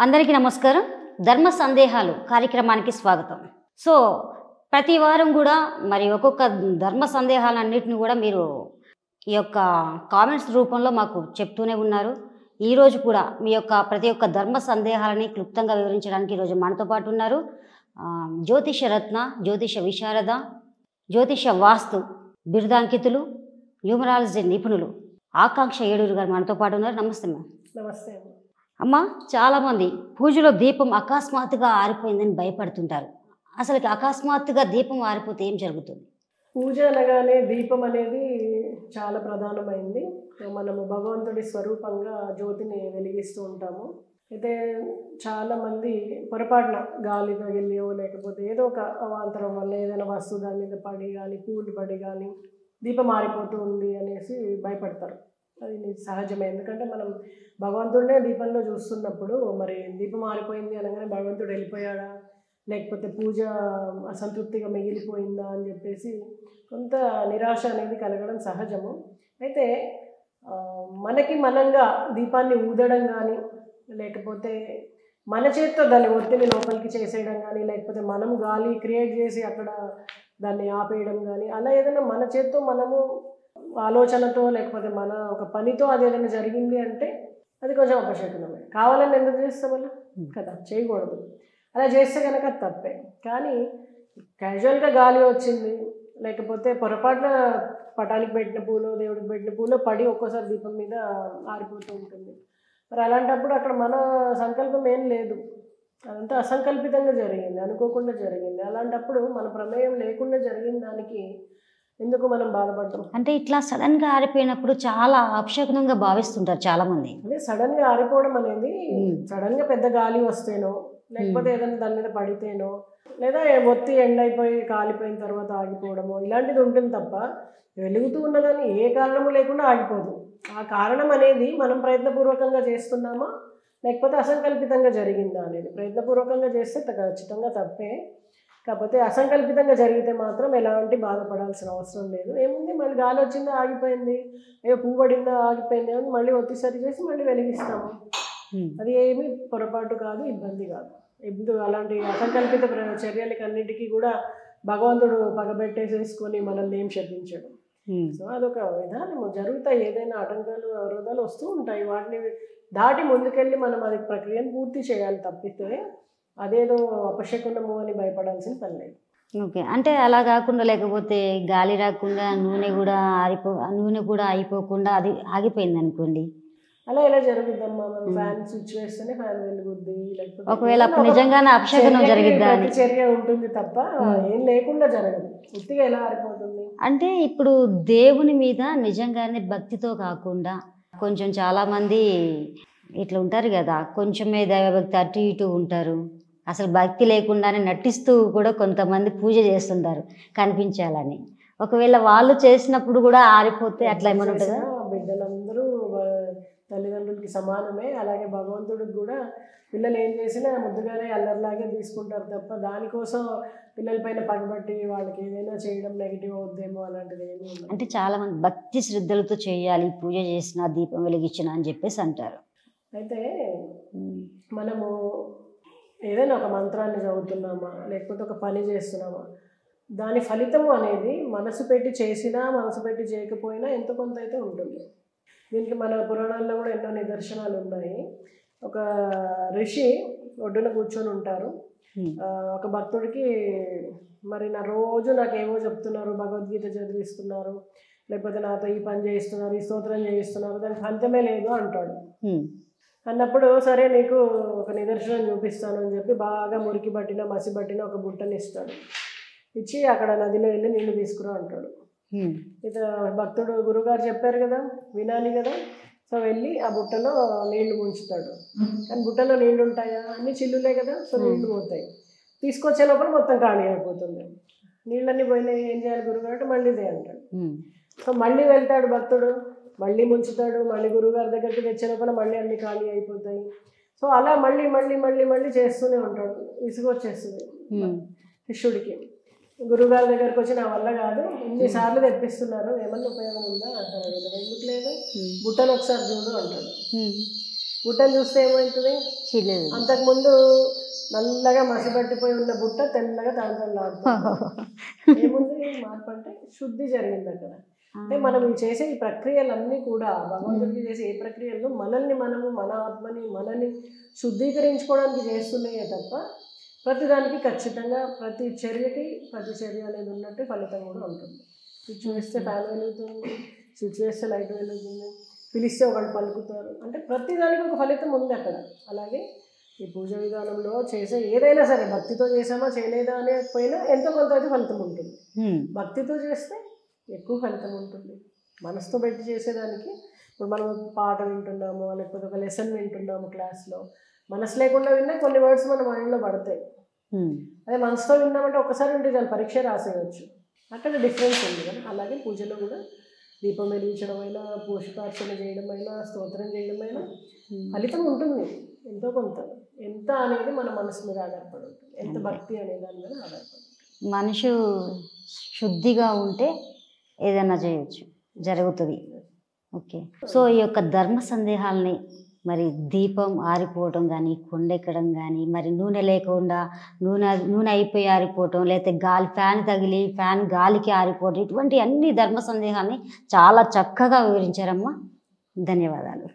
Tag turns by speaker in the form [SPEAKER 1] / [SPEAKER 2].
[SPEAKER 1] అందరికీ నమస్కారం. ధర్మ సందేహాలు కార్యక్రమానికి స్వాగతం. సో ప్రతి వారం కూడా మరి ఒక్కొక్క ధర్మ సందేహాలన్నిటిని కూడా మీరు ఈ యొక్క కామెంట్స్ రూపంలో మాకు చెప్తూనే ఉన్నారు. ఈరోజు కూడా మీ యొక్క ప్రతి ఒక్క ధర్మ సందేహాలని క్లుప్తంగా వివరించడానికి ఈరోజు మనతో పాటు ఉన్నారు జ్యోతిష రత్న, జ్యోతిష విశారద, జ్యోతిష వాస్తు బిరుదాంకితులు, న్యూమరాలజీ నిపుణులు ఆకాంక్ష ఏడూరు గారు మనతో పాటు ఉన్నారు. నమస్తే మ్యామ్.
[SPEAKER 2] నమస్తే
[SPEAKER 1] అమ్మ, చాలామంది పూజలో దీపం అకస్మాత్తుగా ఆరిపోయిందని భయపడుతుంటారు. అసలు అకస్మాత్తుగా దీపం ఆరిపోతే ఏం జరుగుతుంది?
[SPEAKER 2] పూజ అనగానే దీపం అనేది చాలా ప్రధానమైంది. మనము భగవంతుడి స్వరూపంగా జ్యోతిని వెలిగిస్తూ ఉంటాము. అయితే చాలామంది పొరపాటున గాలి తగిలియో లేకపోతే ఏదో ఒక అవాంతరం వల్ల ఏదైనా వస్తువు దాని మీద పడి కానీ పూలు పడి కానీ దీపం ఆరిపోతూ ఉంది అనేసి భయపడతారు. అది సహజమే, ఎందుకంటే మనం భగవంతుడినే దీపంలో చూస్తున్నప్పుడు మరి దీపం ఆరిపోయింది అనగానే భగవంతుడు వెళ్ళిపోయాడా లేకపోతే పూజ అసంతృప్తిగా మిగిలిపోయిందా అని చెప్పేసి కొంత నిరాశ అనేది కలగడం సహజము. అయితే మనకి మనంగా దీపాన్ని ఊదడం కానీ లేకపోతే మన చేతితో దాన్ని ఒత్తిడి లోపలికి చేసేయడం కానీ లేకపోతే మనం గాలి క్రియేట్ చేసి అక్కడ దాన్ని ఆపేయడం కానీ అలా ఏదైనా మన చేతితో మనము ఆలోచనతో లేకపోతే మన ఒక పనితో అది ఏదైనా జరిగింది అంటే అది కొంచెం అపశకునమే. కావాలని ఎందుకు చేస్తాం అలా కదా, చేయకూడదు. అలా చేస్తే కనుక తప్పే. కానీ క్యాజువల్గా గాలి వచ్చింది లేకపోతే పొరపాటున పటానికి పెట్టిన పూలు దేవుడికి పెట్టిన పూలు పడి ఒక్కోసారి దీపం మీద ఆరిపోతూ ఉంటుంది. మరి అలాంటప్పుడు అక్కడ మన సంకల్పం ఏం లేదు, అదంతా అసంకల్పితంగా జరిగింది, అనుకోకుండా జరిగింది. అలాంటప్పుడు మన ప్రమేయం లేకుండా జరిగిన దానికి ఎందుకు మనం బాధపడతాం?
[SPEAKER 1] అంటే ఇట్లా సడన్గా ఆరిపోయినప్పుడు చాలా అపశకునంగా భావిస్తుంటారు చాలామంది.
[SPEAKER 2] అదే సడన్గా ఆరిపోవడం అనేది సడన్గా పెద్ద గాలి వస్తేనో లేకపోతే ఏదైనా దాని మీద పడితేనో లేదా ఒత్తి ఎండ్ అయిపోయి కాలిపోయిన తర్వాత ఆగిపోవడమో ఇలాంటిది ఉంటుంది తప్ప వెలుగుతూ ఉన్నదని ఏ కారణము లేకుండా ఆగిపోదు. ఆ కారణం అనేది మనం ప్రయత్నపూర్వకంగా చేస్తున్నామా లేకపోతే అసంకల్పితంగా జరిగిందా అనేది. ప్రయత్నపూర్వకంగా చేస్తే ఖచ్చితంగా తప్పే. కాకపోతే అసంకల్పితంగా జరిగితే మాత్రం ఎలాంటి బాధపడాల్సిన అవసరం లేదు. ఏముంది, మళ్ళీ గాలి వచ్చిందా ఆగిపోయింది, ఏ పువ్వు పడిందా ఆగిపోయింది అని మళ్ళీ ఒత్తి సరి చేసి మళ్ళీ వెలిగిస్తాము. అది ఏమీ పొరపాటు కాదు, ఇబ్బంది కాదు. ఎందుకు అలాంటి అసంకల్పిత చర్యలకి అన్నిటికీ కూడా భగవంతుడు పగబెట్టేసేసుకొని మనల్ని ఏం శపించాడు. సో అదొక విధానము. జరుగుతాయి, ఏదైనా ఆటంకాలు అవరోధాలు వస్తూ ఉంటాయి. వాటిని దాటి ముందుకెళ్ళి మనం అది ప్రక్రియను పూర్తి చేయాలి తప్పితే అదేదో అపశకునము అని భయపడాల్సిన పని లేదు.
[SPEAKER 1] ఓకే, అంటే అలా కాకుండా లేకపోతే గాలి రాకుండా నూనె కూడా అయిపోకుండా అది ఆగిపోయింది అనుకోండి,
[SPEAKER 2] అలా ఎలా జరుగుద్దమ్మా? మనం ఫ్యాన్ స్విచ్ వేస్తేనే ఫ్యాన్ వెలుగుద్ది. లేకపోతే
[SPEAKER 1] ఒకవేళ అప్పుడు నిజంగానే అపశకునం జరిగిద్దా?
[SPEAKER 2] చర్య ఉంటుంది తప్ప ఏం లేకుండా జరగదు. ఉత్తిగా ఎలా ఆరిపోతుంది?
[SPEAKER 1] అంటే ఇప్పుడు దేవుని మీద నిజంగానే భక్తితో కాకుండా కొంచెం చాలామంది ఇట్లా ఉంటారు కదా, కొంచెమే దైవభక్తి అటు ఇటు ఉంటారు, అసలు భక్తి లేకుండానే నటిస్తూ కూడా కొంతమంది పూజ చేస్తుంటారు కనిపించాలని. ఒకవేళ వాళ్ళు చేసినప్పుడు కూడా ఆరిపోతే అట్లా ఏమైనా ఉంటుందా?
[SPEAKER 2] బిడ్డలందరూ తల్లిదండ్రులకి సమానమే. అలాగే భగవంతుడికి కూడా పిల్లలు ఏం చేసినా ముద్దుగానే అల్లరిలాగే తీసుకుంటారు తప్ప దానికోసం పిల్లలపైన పగబట్టి వాళ్ళకి ఏదైనా చేయడం నెగిటివ్ అవుద్దేమో అలాంటిది ఏమీ ఉండదు.
[SPEAKER 1] అంటే చాలామంది భక్తి శ్రద్ధలతో చేయాలి, పూజ చేసిన దీపం వెలిగించిన అని చెప్పేసి అంటారు.
[SPEAKER 2] అయితే మనము ఏదైనా ఒక మంత్రాన్ని చదువుతున్నామా లేకపోతే ఒక పని చేస్తున్నామా, దాని ఫలితము అనేది మనసు పెట్టి చేసినా మనసు పెట్టి చేయకపోయినా ఎంతో కొంత అయితే ఉంటుంది. దీనికి మన పురాణాల్లో కూడా ఎన్నో నిదర్శనాలు ఉన్నాయి. ఒక ఋషి ఒడ్డున కూర్చొని ఉంటారు. ఒక భక్తుడికి మరి నా రోజు నాకేమో చెప్తున్నారు, భగవద్గీత చదివిస్తున్నారు, లేకపోతే నాతో ఈ పని చేయిస్తున్నారు, ఈ స్తోత్రం చేయిస్తున్నారు, దానికి ఫలితమే లేదు అంటాడు. అన్నప్పుడు సరే నీకు ఒక నిదర్శనం చూపిస్తాను అని చెప్పి బాగా మురికి పట్టిన మసి పట్టిన ఒక బుట్టని ఇస్తాడు. ఇచ్చి అక్కడ నదిలో వెళ్ళి నీళ్లు తీసుకురా అంటాడు. ఇక భక్తుడు గురుగారు చెప్పారు కదా, వినాలి కదా. సో వెళ్ళి ఆ బుట్టలో నీళ్లు ముంచుతాడు. కానీ బుట్టలో నీళ్లు ఉంటాయా? అన్ని చిల్లులే కదా. సో నీళ్లు పోతాయి. తీసుకొచ్చే లోపల మొత్తం ఖాళీ అయిపోతుంది. నీళ్ళన్నీ పోయినాయి, ఏం చేయాలి గురుగారు అంటే మళ్ళీ ఇదే అంటాడు. సో మళ్ళీ వెళ్తాడు భక్తుడు, మళ్ళీ ముంచుతాడు, మళ్ళీ గురువుగారి దగ్గరికి తెచ్చే లోపల మళ్ళీ అన్ని ఖాళీ అయిపోతాయి. సో అలా మళ్ళీ మళ్ళీ మళ్ళీ మళ్ళీ చేస్తూనే ఉంటాడు. విసుగొచ్చేస్తుంది శిష్యుడికి. గురువుగారి దగ్గరికి వచ్చి నా వల్ల కాదు, ఇన్నిసార్లు తెప్పిస్తున్నారు, ఏమన్నా ఉపయోగం ఉందా అంటారు. ఎందుకు లేదు, బుట్టను ఒకసారి చూడు అంటాడు. బుట్టను చూస్తే ఏమవుతుంది,
[SPEAKER 1] చిల్లేదు.
[SPEAKER 2] అంతకుముందు నల్లగా మసిపట్టిపోయి ఉన్న బుట్ట తెల్లగా తలతలాడుతుంది. ఏముంది మార్పు అంటే శుద్ధి జరిగింది అక్కడ. అంటే మనం చేసే ఈ ప్రక్రియలన్నీ కూడా భగవంతుడికి చేసే ఏ ప్రక్రియలు మనల్ని మనము మన ఆత్మని మనల్ని శుద్ధీకరించుకోవడానికి చేస్తున్నాయే తప్ప ప్రతిదానికి ఖచ్చితంగా ప్రతి చర్య అనేది ఉన్నట్టు ఫలితం కూడా ఉంటుంది. స్విచ్ వేస్తే ఫ్యాన్ వెలుగుతుంది, స్విచ్ వేస్తే లైట్ వెలుగుతుంది, పిలిస్తే ఒకళ్ళు పలుకుతారు, అంటే ప్రతిదానికి ఒక ఫలితం ఉంది అక్కడ. అలాగే ఈ పూజ విధానంలో చేసే ఏదైనా సరే భక్తితో చేసామా చేయలేదా అనే పోయినా ఎంతో కొంత అయితే ఫలితం ఉంటుంది. భక్తితో చేస్తే ఎక్కువ ఫలితం ఉంటుంది. మనసుతో పెట్టి చేసేదానికి ఇప్పుడు మనం పాట వింటున్నాము, లేకపోతే ఒక లెసన్ వింటున్నాము క్లాస్లో, మనసు లేకుండా విన్నా కొన్ని వర్డ్స్ మన మైండ్లో పడతాయి. అదే మనసుతో విన్నామంటే ఒక్కసారి ఉంటే చాలు, పరీక్ష రాసేయచ్చు. అక్కడ డిఫరెన్స్ ఉంది కదా. అలాగే పూజలో కూడా దీపం వెలిగించడమైనా, పోషకార్చన చేయడమైనా, స్తోత్రం చేయడమైనా ఫలితం ఉంటుంది ఎంతో కొంత. ఎంత అనేది మన మనసు మీద ఆధారపడి ఉంటుంది, ఎంత భక్తి అనే దాని మీద ఆధారపడి ఉంటుంది.
[SPEAKER 1] మనిషి శుద్ధిగా ఉంటే ఏదైనా చేయొచ్చు, జరుగుతుంది. ఓకే. సో ఈ యొక్క ధర్మ సందేహాలని మరి దీపం ఆరిపోవటం కానీ, కొండెక్కడం కానీ, మరి నూనె లేకుండా నూనె అయిపోయి ఆరిపోవటం, లేకపోతే ఫ్యాన్ తగిలి ఫ్యాన్ గాలికి ఆరిపోవటం, ఇటువంటి అన్ని ధర్మ సందేహాలని చాలా చక్కగా వివరించారమ్మా. ధన్యవాదాలు.